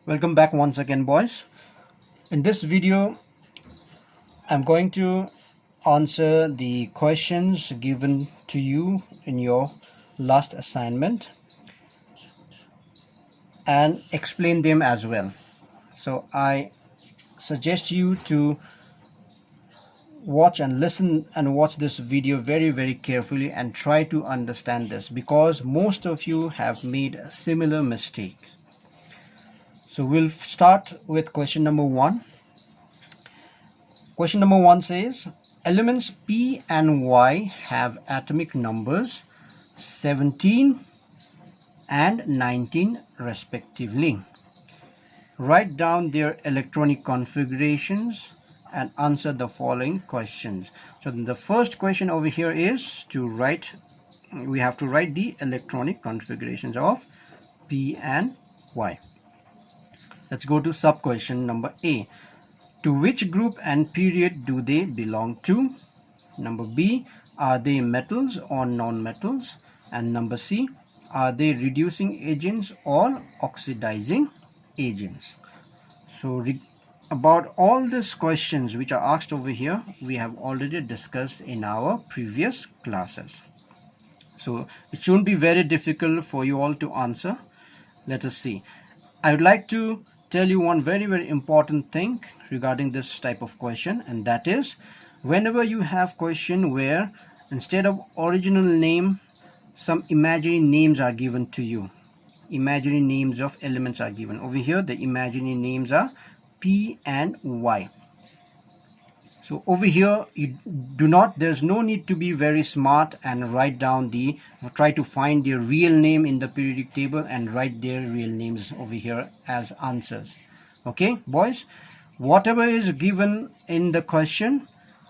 Welcome back once again, boys. In this video, I'm going to answer the questions given to you in your last assignment and explain them as well. So I suggest you to watch this video very carefully and try to understand this, because most of you have made similar mistakes. So we'll start with question number 1. Question number 1 says, elements P and Y have atomic numbers 17 and 19 respectively. Write down their electronic configurations and answer the following questions. So the first question over here is we have to write the electronic configurations of P and Y. Let's go to sub question number A. To which group and period do they belong to? Number B, are they metals or non-metals? And number C, are they reducing agents or oxidizing agents? So about all these questions which are asked over here, we have already discussed in our previous classes. So it shouldn't be very difficult for you all to answer. Let us see. I would like to tell you one very important thing regarding this type of question, and that is, whenever you have question where instead of original name some imaginary names are given to you, imaginary names of elements are given. Over here the imaginary names are P and Y. So over here there's no need to be very smart and try to find their real name in the periodic table and write their real names over here as answers. Okay, boys, whatever is given in the question,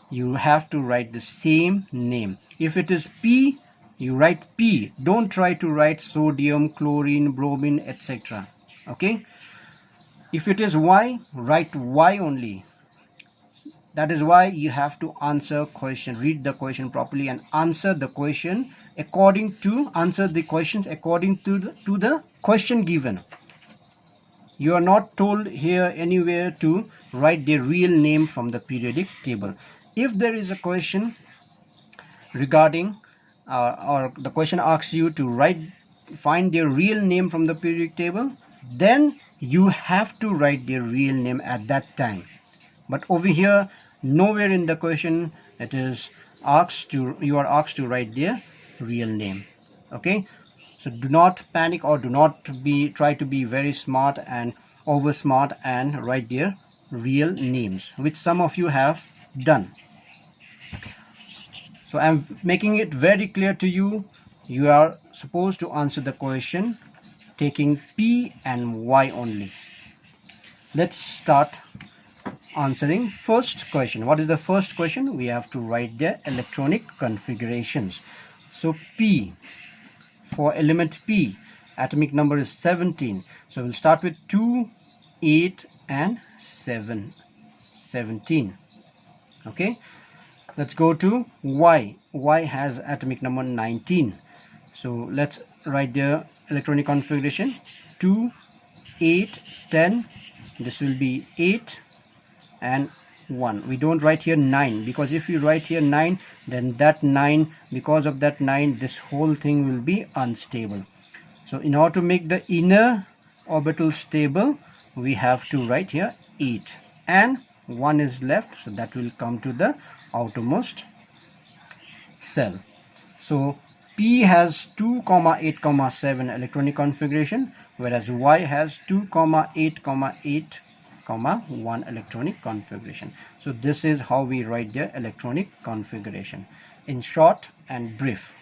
you have to write the same name. If it is P, you write P. Don't try to write sodium, chlorine, bromine, etc. Okay. If it is Y, write Y only. That is why you have to answer question, read the question properly and answer the question according to the question given. You are not told here anywhere to write the real name from the periodic table. If there is a question regarding or the question asks you to find their real name from the periodic table, then you have to write their real name at that time. But over here, nowhere in the question you are asked to write their real name. Okay, so do not panic or do not try to be very smart and over smart and write their real names, which some of you have done. So I'm making it very clear to you. You are supposed to answer the question taking P and Y only. Let's start answering first question. What is the first question? We have to write the electronic configurations. So P, for element P, atomic number is 17. So we'll start with 2, 8 and 7. 17. Okay, let's go to Y. Y has atomic number 19. So let's write the electronic configuration. 2, 8, 10. This will be 8 and 1. We don't write here 9, because if you write here 9, then because of that 9 this whole thing will be unstable. So in order to make the inner orbital stable, we have to write here 8 and 1 is left, so that will come to the outermost cell. So P has 2, 8, 7 electronic configuration, whereas Y has 2, 8, 8, 1 electronic configuration. So this is how we write the electronic configuration in short and brief.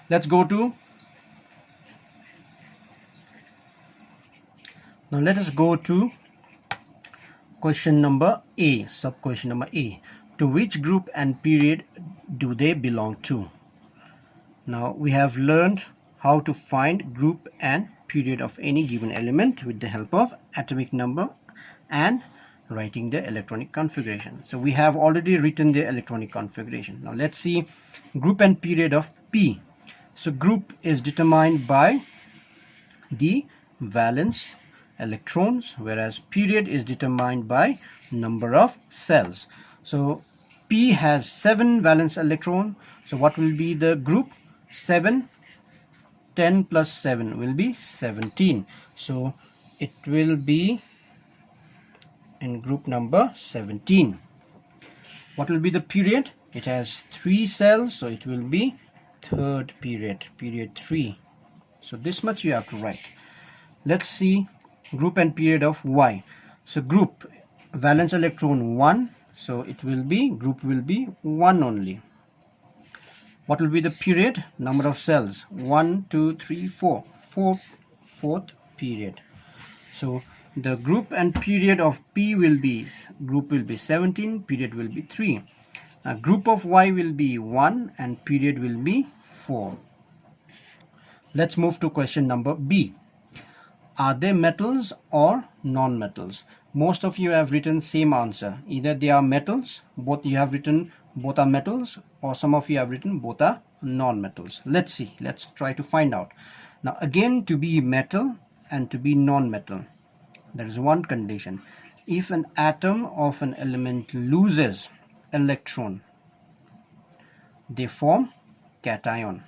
Let's go to now let us go to question number A, sub question number A. To which group and period do they belong to? Now we have learned how to find group and period of any given element with the help of atomic number and writing the electronic configuration. So we have already written the electronic configuration. Now let's see group and period of P. So group is determined by the valence electrons, whereas period is determined by number of cells. So P has 7 valence electron. So what will be the group? 7. 10 plus 7 will be 17. So it will be in group number 17. What will be the period? It has 3 cells, so it will be third period, period 3. So this much you have to write. Let's see group and period of Y. So group, valence electron 1, so it will be, group will be 1 only. What will be the period? Number of cells, 1, 2, 3, 4. Fourth period. So the group and period of P will be, group will be 17, period will be 3. Now group of Y will be 1 and period will be 4. Let's move to question number B. Are they metals or non-metals? Most of you have written same answer. Either they are metals, both you have written both are metals, or some of you have written both are non-metals. Let's see. Let's try to find out. Now again, to be metal and to be non-metal, there is one condition. If an atom of an element loses electron, they form cation,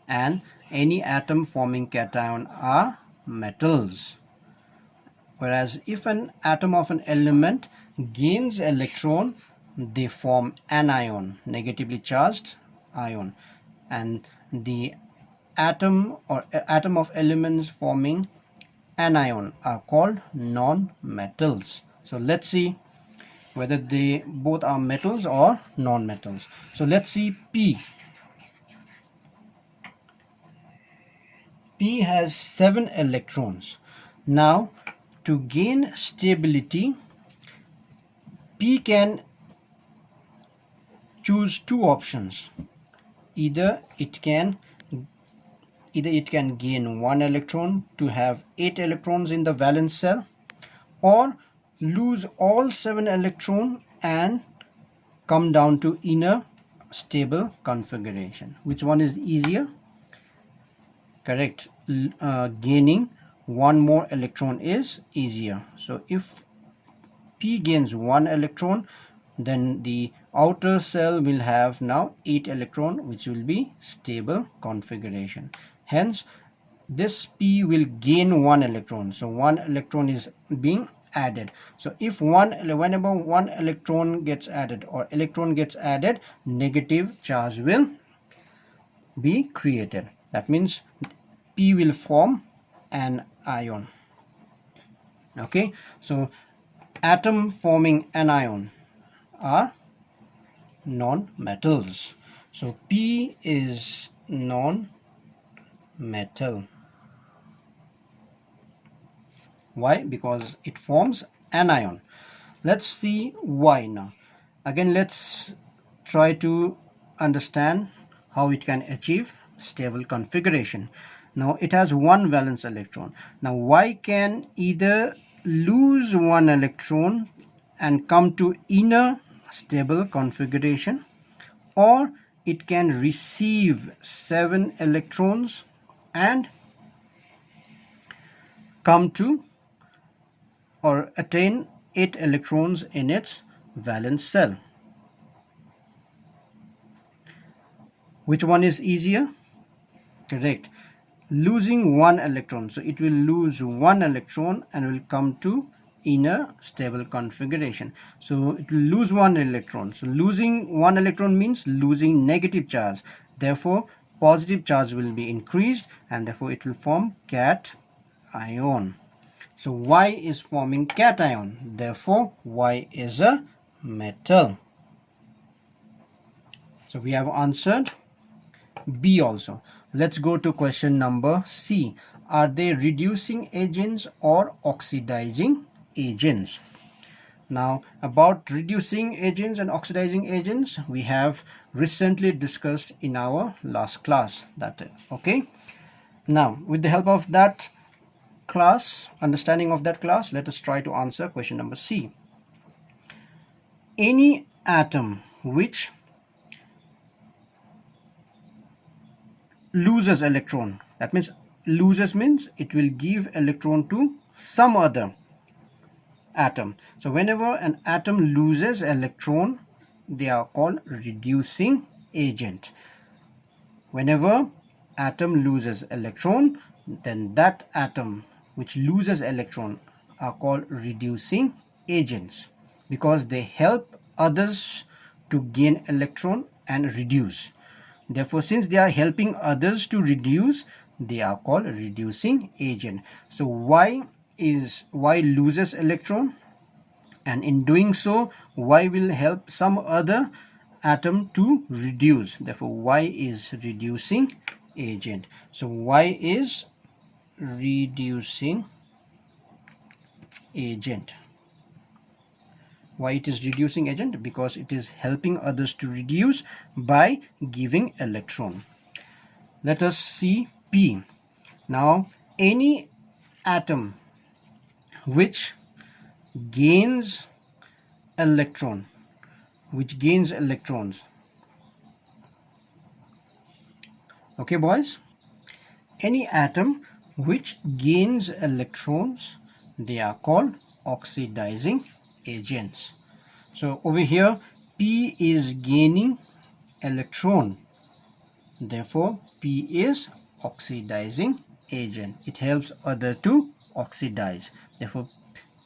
and any atom forming cation are metals. Whereas if an atom of an element gains electron, they form anion, negatively charged ion, and the atom or atom of elements forming anion are called non-metals. So let's see whether they both are metals or non-metals. So let's see P. P has 7 electrons. Now to gain stability, P can choose two options. Either it can gain 1 electron to have 8 electrons in the valence cell, or lose all 7 electrons and come down to inner stable configuration. Which one is easier? Correct. Gaining 1 more electron is easier. So if P gains 1 electron, then the outer cell will have now 8 electron, which will be stable configuration. Hence this P will gain 1 electron. So 1 electron is being added. So if whenever 1 electron gets added or electron gets added, negative charge will be created. That means P will form an ion. Okay, so atom forming anion are non-metals. So P is non-metal. Why? Because it forms anion. Let's see why now. Again, let's try to understand how it can achieve stable configuration. Now it has 1 valence electron. Now Y can either lose 1 electron and come to inner stable configuration, or it can receive 7 electrons and come to or attain 8 electrons in its valence cell. Which one is easier? Correct. Losing 1 electron. So it will lose 1 electron and will come to inner stable configuration. So it will lose 1 electron. So losing 1 electron means losing negative charge. Therefore, positive charge will be increased and therefore it will form cation. So Y is forming cation. Therefore, Y is a metal. So we have answered B also. Let's go to question number C. Are they reducing agents or oxidizing agents? Now about reducing agents and oxidizing agents, we have recently discussed in our last class. Okay. Now with the help of that class, understanding of that class, let us try to answer question number C. Any atom which loses electron, that means loses means it will give electron to some other atom. So whenever an atom loses electron, they are called reducing agent. Whenever atom loses electron, then that atom which loses electron are called reducing agents, because they help others to gain electron and reduce. Therefore, since they are helping others to reduce, they are called reducing agent. So Y loses electron, and in doing so Y will help some other atom to reduce. Therefore, Y is reducing agent. So Y is reducing agent. Why it is reducing agent? Because it is helping others to reduce by giving electron. Let us see P. Now, any atom which gains electrons, okay boys, any atom which gains electrons, they are called oxidizing agents. So over here P is gaining electron, therefore P is oxidizing agent. It helps other to oxidize, therefore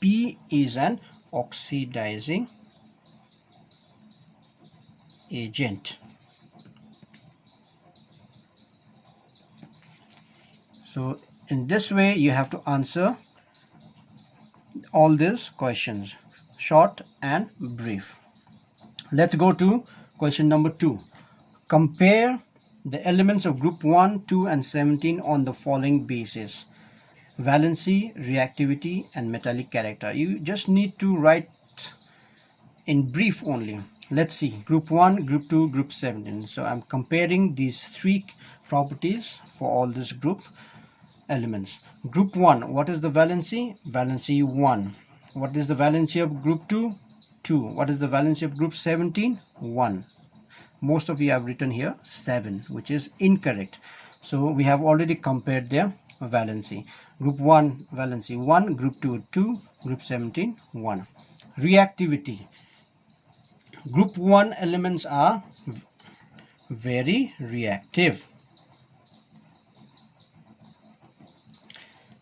P is an oxidizing agent. So in this way you have to answer all these questions, short and brief. Let's go to question number 2. Compare the elements of group 1, 2 and 17 on the following basis: valency, reactivity and metallic character. You just need to write in brief only. Let's see, group 1, group 2, group 17. So I'm comparing these 3 properties for all this group elements. Group 1, what is the valency? Valency 1. What is the valency of group 2? 2. What is the valency of group 17? 1. Most of you have written here 7, which is incorrect. So we have already compared their valency. Group 1 valency 1, group 2 2, group 17 1. Reactivity. Group 1 elements are very reactive.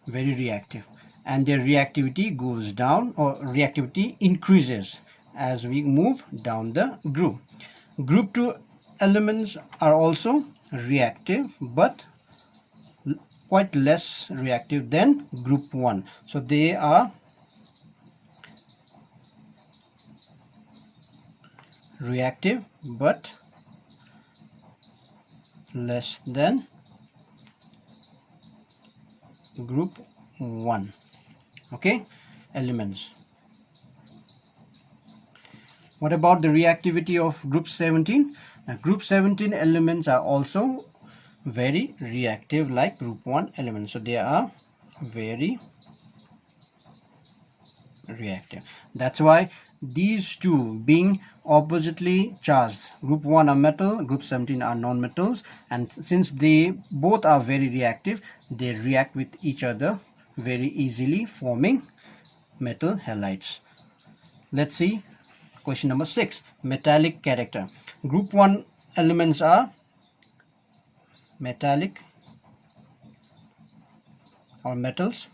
Very reactive, and their reactivity goes down, or reactivity increases as we move down the group. Group 2 elements are also reactive, but quite less reactive than group 1. So they are reactive but less than group 1. Okay, elements. What about the reactivity of group 17? Now, group 17 elements are also very reactive like group 1 elements. So they are very reactive. That's why these two being oppositely charged, group 1 are metal, group 17 are non-metals, and since they both are very reactive, they react with each other very easily, forming metal halides. Let's see question number 6, metallic character. Group 1 elements are metallic or metals.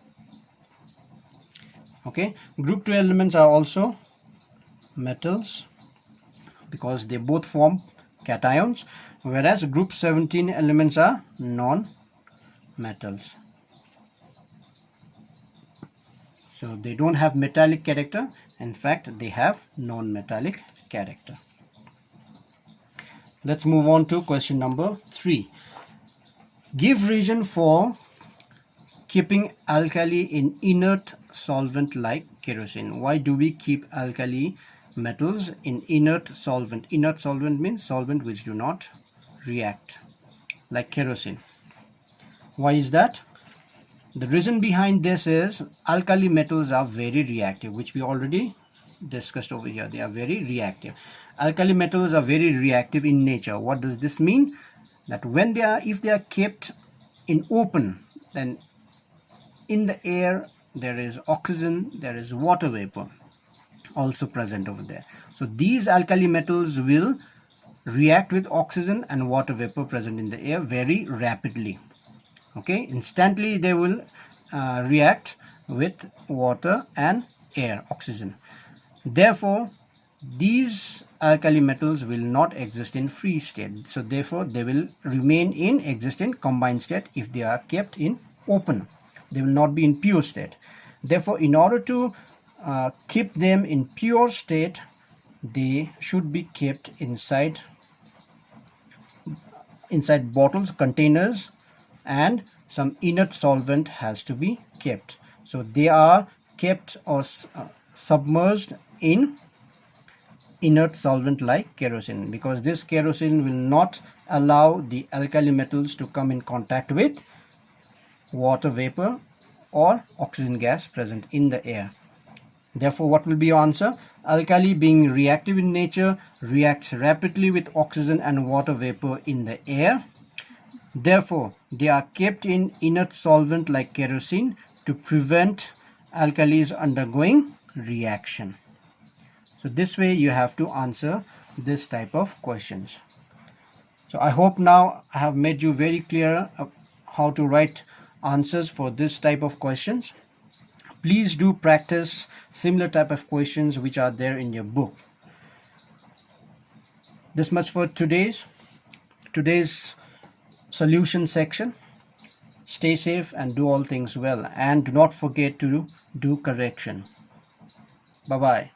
Okay, group 2 elements are also metals because they both form cations, whereas group 17 elements are non-metals. So they don't have metallic character, in fact they have non-metallic character. Let's move on to question number 3. Give reason for keeping alkali in inert solvent like kerosene. Why do we keep alkali metals in inert solvent? Inert solvent means solvent which do not react, like kerosene. Why is that? The reason behind this is alkali metals are very reactive, which we already discussed over here. They are very reactive. Alkali metals are very reactive in nature. What does this mean? That when they are, if they are kept in open, then in the air there is oxygen, there is water vapor also present over there. So these alkali metals will react with oxygen and water vapor present in the air very rapidly. Okay, instantly they will react with water and air, oxygen. Therefore, these alkali metals will not exist in free state. So therefore, they will remain in exist in combined state if they are kept in open. They will not be in pure state. Therefore, in order to keep them in pure state, they should be kept inside bottles, containers, and some inert solvent has to be kept. So they are kept or submerged in inert solvent like kerosene, because this kerosene will not allow the alkali metals to come in contact with water vapor or oxygen gas present in the air. Therefore, what will be your answer? Alkali, being reactive in nature, reacts rapidly with oxygen and water vapor in the air. Therefore, they are kept in inert solvent like kerosene to prevent alkalis undergoing reaction. So this way you have to answer this type of questions. So I hope now I have made you very clear how to write answers for this type of questions. Please do practice similar type of questions which are there in your book. This much for today's solution section. Stay safe and do all things well, and do not forget to do correction. Bye bye.